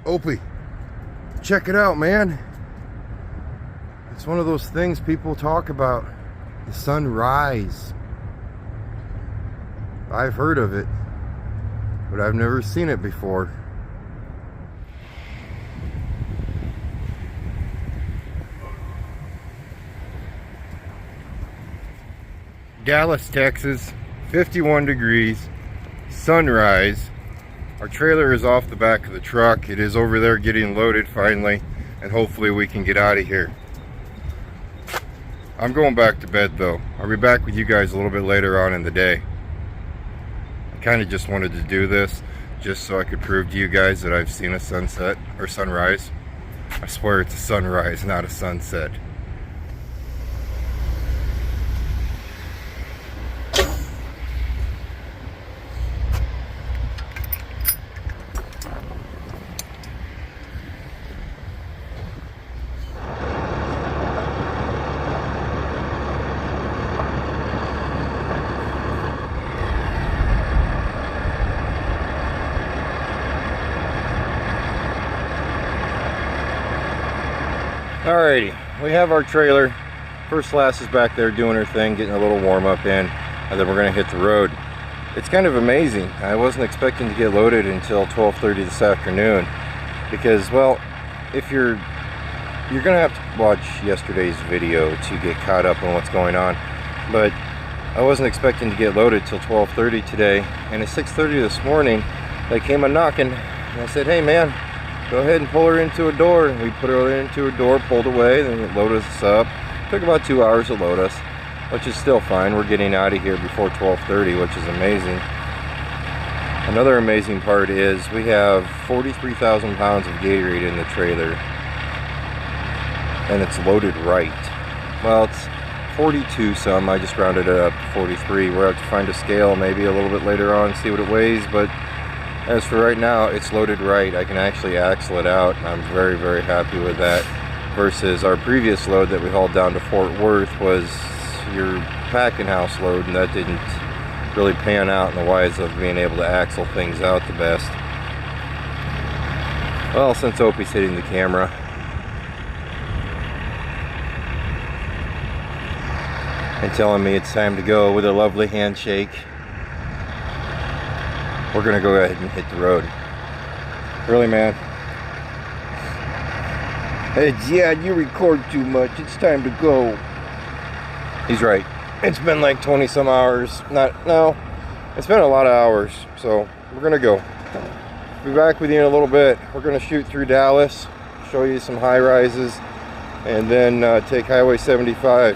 Opie, check it out, man. It's one of those things people talk about, the sunrise. I've heard of it, but I've never seen it before. Dallas, Texas, 51 degrees, sunrise. Our trailer is off the back of the truck. It is over there getting loaded finally, and hopefully we can get out of here. I'm going back to bed though. I'll be back with you guys a little bit later on in the day. I kind of just wanted to do this just so I could prove to you guys that I've seen a sunset or sunrise. I swear it's a sunrise, not a sunset. Alrighty, we have our trailer. First Class is back there doing her thing, getting a little warm up in, and then we're going to hit the road. It's kind of amazing. I wasn't expecting to get loaded until 12:30 this afternoon because, well, if you're going to have to watch yesterday's video to get caught up on what's going on, but I wasn't expecting to get loaded till 12:30 today, and at 6:30 this morning they came a knocking, and I said, hey man, go ahead and pull her into a door. And we put her into a door, pulled away, then it loaded us up. Took about 2 hours to load us, which is still fine. We're getting out of here before 12:30, which is amazing. Another amazing part is we have 43,000 pounds of Gatorade in the trailer, and it's loaded right. Well, it's 42 some. I just rounded it up to 43. We'll have to find a scale maybe a little bit later on, see what it weighs, but as for right now, it's loaded right. I can actually axle it out, and I'm very, very happy with that. Versus our previous load that we hauled down to Fort Worth was your packing house load, and that didn't really pan out in the wise of being able to axle things out the best. Well, since Opie's hitting the camera, and telling me it's time to go with a lovely handshake, we're gonna go ahead and hit the road. Really, man? Hey, yeah, you record too much. It's time to go. He's right. It's been like 20 some hours. No, it's been a lot of hours. So we're gonna go. Be back with you in a little bit. We're gonna shoot through Dallas, show you some high rises, and then take Highway 75.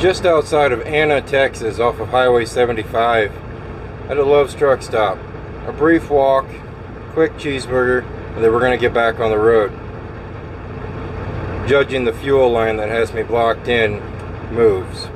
Just outside of Anna, Texas, off of Highway 75, at a Love's truck stop. A brief walk, quick cheeseburger, and then we're going to get back on the road. Judging the fuel line that has me blocked in moves.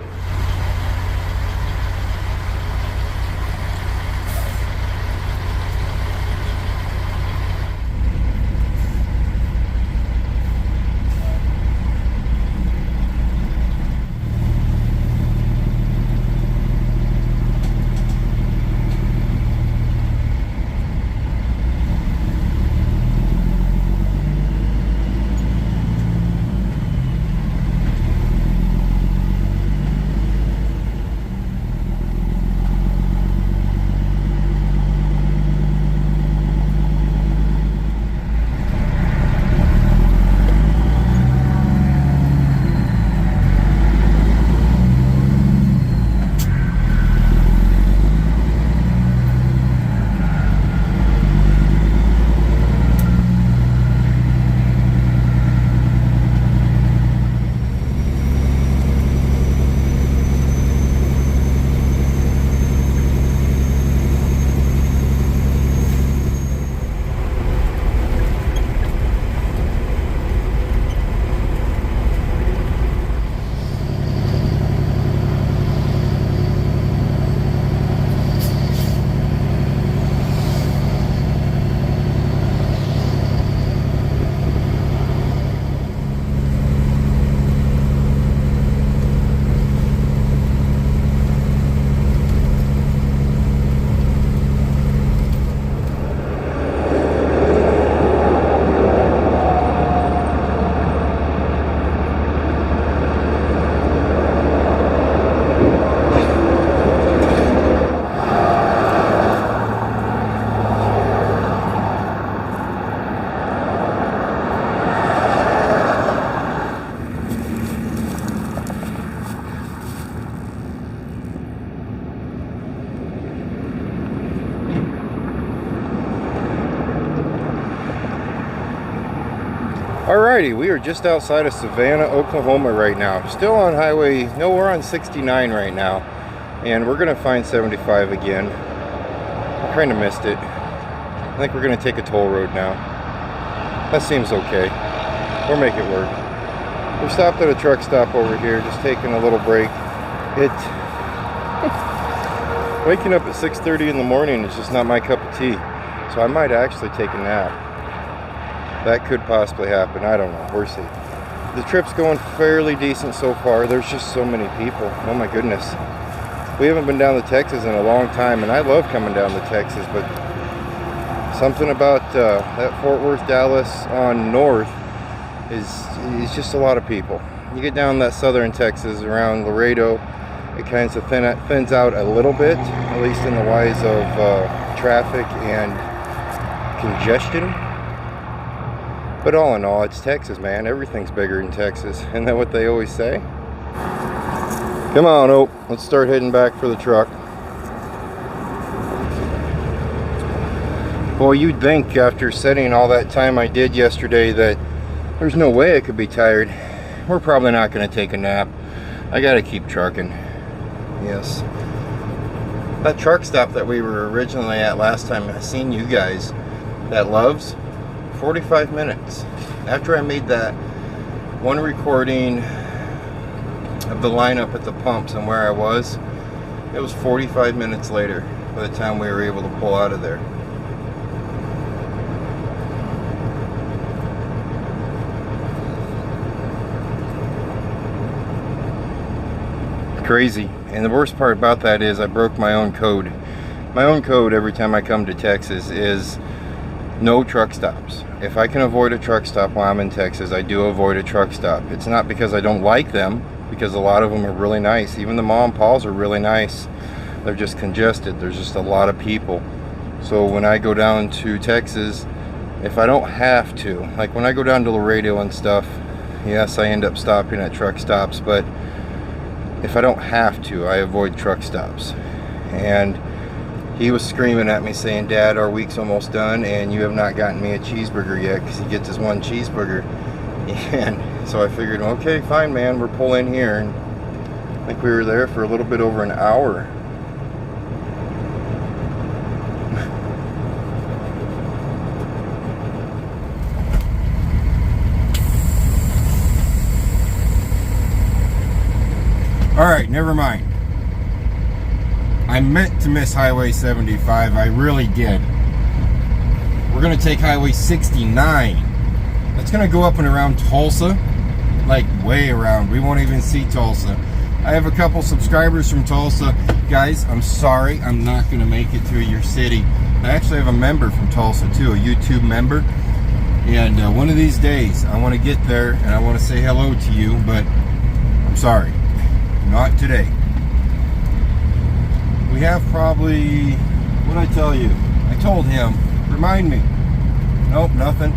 Alrighty, we are just outside of Savannah, Oklahoma right now. Still on highway, no, we're on 69 right now. And we're gonna find 75 again. I kind of missed it. I think we're gonna take a toll road now. That seems okay. We'll make it work. We stopped at a truck stop over here, just taking a little break. Waking up at 6:30 in the morning is just not my cup of tea. So I might actually take a nap. That could possibly happen. I don't know. We'll see. The trip's going fairly decent so far. There's just so many people. Oh my goodness. We haven't been down to Texas in a long time, and I love coming down to Texas, but something about that Fort Worth, Dallas on north is just a lot of people. You get down that southern Texas around Laredo, it kind of thins out a little bit, at least in the wise of traffic and congestion. But all in all, it's Texas, man. Everything's bigger in Texas. Isn't that what they always say? Come on, Oak. Let's start heading back for the truck. Boy, you'd think after setting all that time I did yesterday that there's no way I could be tired. We're probably not going to take a nap. I got to keep trucking. Yes. That truck stop that we were originally at last time I seen you guys, that Love's, 45 minutes. After I made that one recording of the lineup at the pumps and where I was, it was 45 minutes later by the time we were able to pull out of there. Crazy. And the worst part about that is I broke my own code. My own code every time I come to Texas is no truck stops. If I can avoid a truck stop while I'm in Texas, I do avoid a truck stop. It's not because I don't like them, because a lot of them are really nice. Even the mom and paws are really nice. They're just congested. There's just a lot of people. So when I go down to Texas, if I don't have to, like when I go down to Laredo and stuff, yes, I end up stopping at truck stops, but if I don't have to, I avoid truck stops. And he was screaming at me saying, "Dad, our week's almost done and you have not gotten me a cheeseburger yet," because he gets his one cheeseburger. And so I figured, okay, fine, man, we'll pull in here and I think we were there for a little bit over an hour. Alright, never mind. I meant to miss Highway 75. I really did. We're going to take Highway 69. That's going to go up and around Tulsa. Like, way around. We won't even see Tulsa. I have a couple subscribers from Tulsa. Guys, I'm sorry. I'm not going to make it through your city. I actually have a member from Tulsa, too. A YouTube member. And one of these days, I want to get there and I want to say hello to you. But I'm sorry. Not today. We have probably, what'd I tell you? I told him, remind me. Nope, nothing.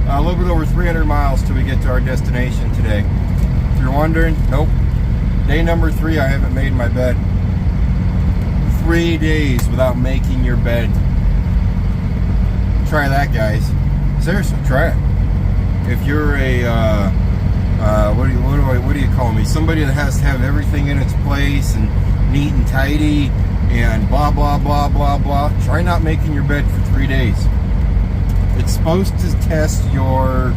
A little bit over 300 miles till we get to our destination today. If you're wondering, nope. Day number 3, I haven't made my bed. 3 days without making your bed. Try that, guys. Seriously, try it. If you're a, what do you call me? Somebody that has to have everything in its place and neat and tidy and blah, blah, blah, blah, blah. Try not making your bed for 3 days. It's supposed to test your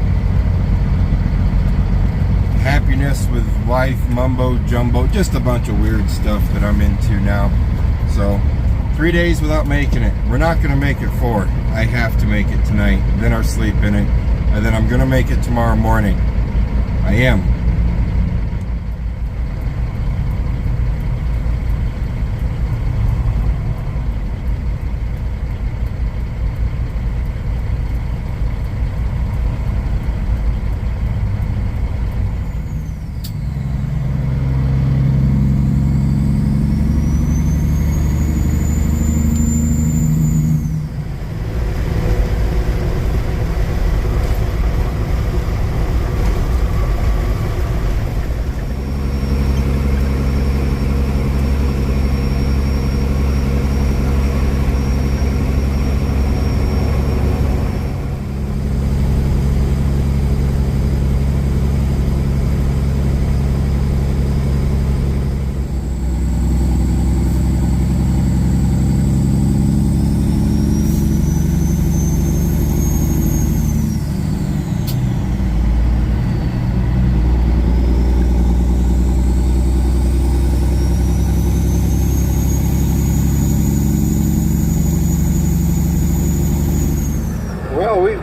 happiness with life, mumbo jumbo, just a bunch of weird stuff that I'm into now. So 3 days without making it. We're not going to make it 4. I have to make it tonight. Then I'll sleep in it. And then I'm going to make it tomorrow morning. I am.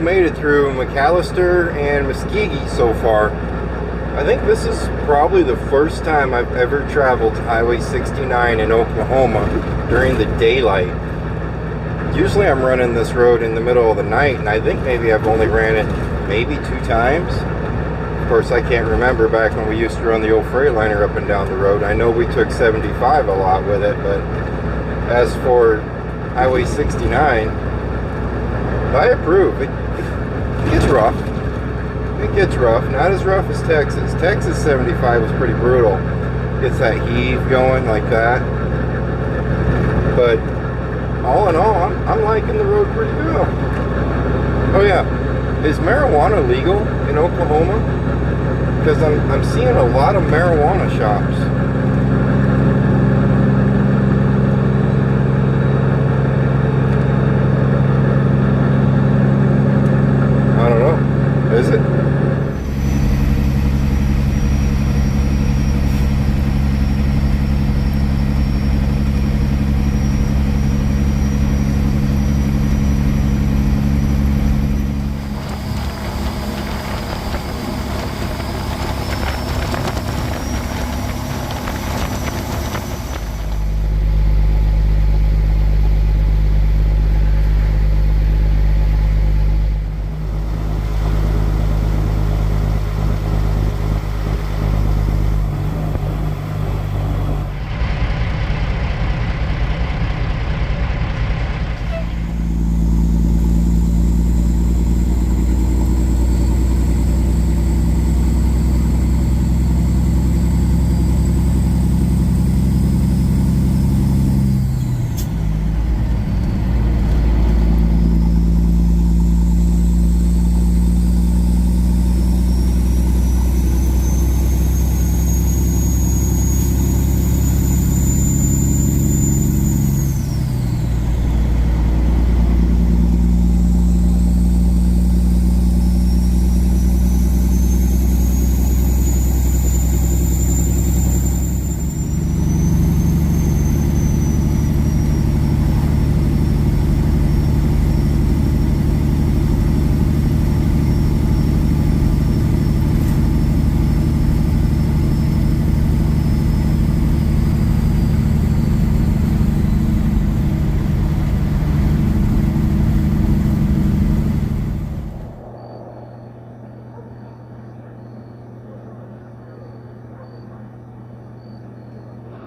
Made it through McAllister and Muskogee so far. I think this is probably the first time I've ever traveled Highway 69 in Oklahoma during the daylight. Usually I'm running this road in the middle of the night, and I think maybe I've only ran it maybe 2 times. Of course, I can't remember back when we used to run the old Freightliner up and down the road. I know we took 75 a lot with it, but as for Highway 69, I approve. It gets rough. It gets rough. Not as rough as Texas. Texas 75 was pretty brutal. Gets that heave going like that. But all in all, I'm liking the road pretty good. Oh yeah, is marijuana legal in Oklahoma? Because I'm seeing a lot of marijuana shops. Is it?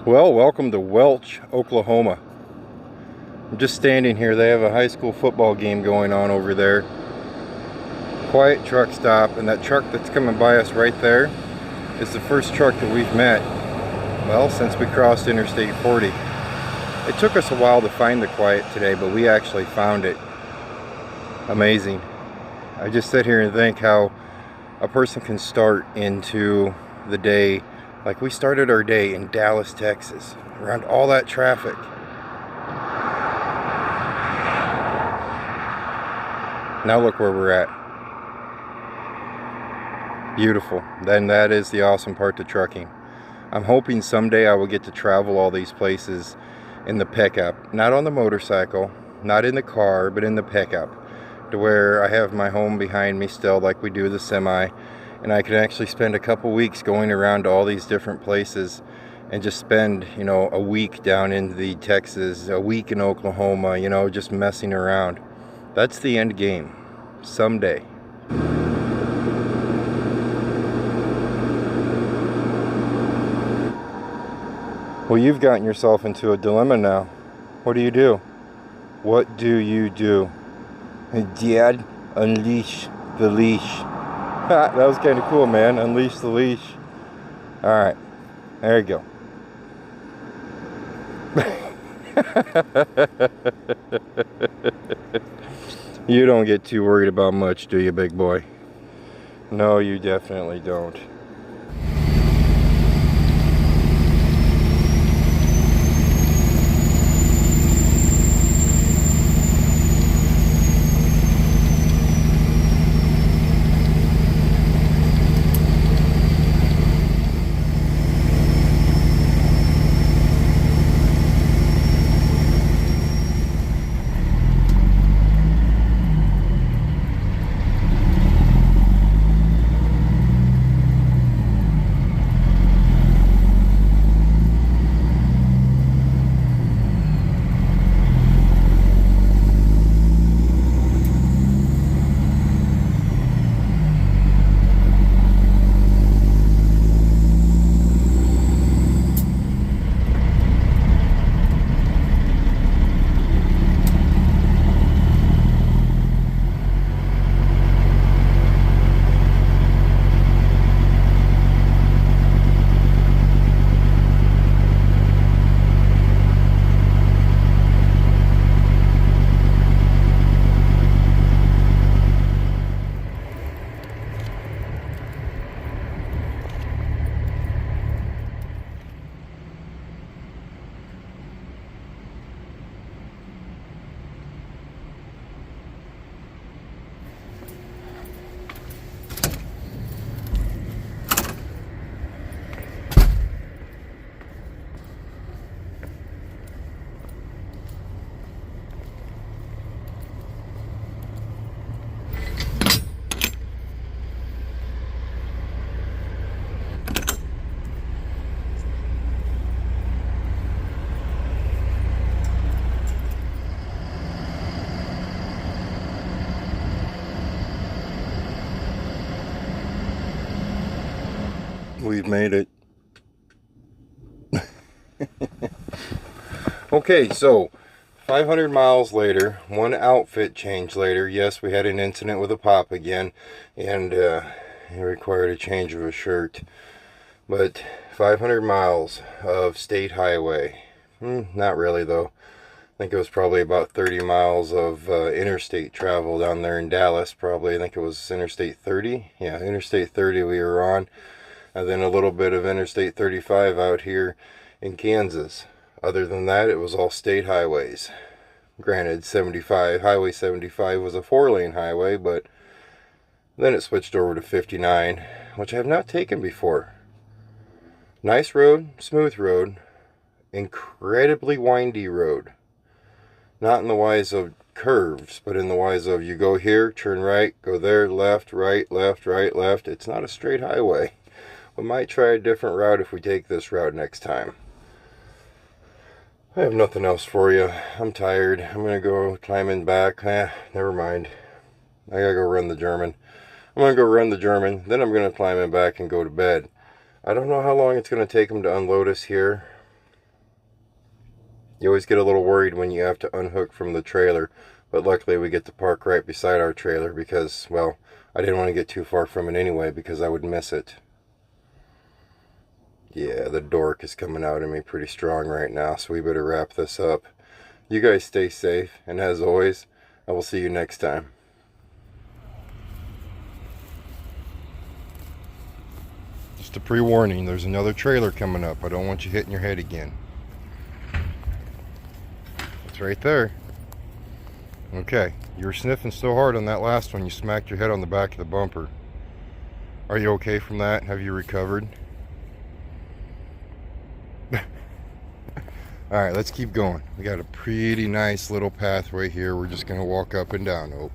Well, welcome to Welch, Oklahoma. I'm just standing here. They have a high school football game going on over there. Quiet truck stop, and that truck that's coming by us right there is the first truck that we've met, well, since we crossed Interstate 40. It took us a while to find the quiet today, but we actually found it. Amazing. I just sit here and think how a person can start into the day like we started our day in Dallas, Texas, around all that traffic. Now look where we're at. Beautiful. Then that is the awesome part to trucking. I'm hoping someday I will get to travel all these places in the pickup. Not on the motorcycle, not in the car, but in the pickup. To where I have my home behind me still like we do the semi. And I can actually spend a couple weeks going around to all these different places and just spend, you know, a week down in the Texas, a week in Oklahoma, you know, just messing around. That's the end game. Someday. Well, you've gotten yourself into a dilemma now. What do? What do you do? Dad, unleash the leash. That was kind of cool, man. Unleash the leash. Alright. There you go. You don't get too worried about much, do you, big boy? No, you definitely don't. We've made it. Okay, so 500 miles later, one outfit change later. Yes, we had an incident with a pop again, and it required a change of a shirt. But 500 miles of state highway. Not really, though. I think it was probably about 30 miles of interstate travel down there in Dallas, probably. I think it was Interstate 30. Yeah, Interstate 30 we were on. And then a little bit of Interstate 35 out here in Kansas. Other than that, it was all state highways. Granted, Highway 75 was a 4-lane highway, but then it switched over to 59, which I have not taken before. Nice road, smooth road, incredibly windy road. Not in the wise of curves, but in the wise of you go here, turn right, go there, left, right, left. It's not a straight highway. We might try a different route if we take this route next time. I have nothing else for you. I'm tired. I'm going to go climbing back. Never mind. I got to go run the German. I'm going to go run the German. Then I'm going to climb in back and go to bed. I don't know how long it's going to take them to unload us here. You always get a little worried when you have to unhook from the trailer, but luckily we get to park right beside our trailer because, well, I didn't want to get too far from it anyway because I would miss it. Yeah, the dork is coming out at me pretty strong right now, so we better wrap this up. You guys stay safe, and as always, I will see you next time. Just a pre-warning, there's another trailer coming up. I don't want you hitting your head again. It's right there. Okay, you were sniffing so hard on that last one, you smacked your head on the back of the bumper. Are you okay from that? Have you recovered? Alright, let's keep going. We got a pretty nice little pathway here. We're just going to walk up and down. Oh.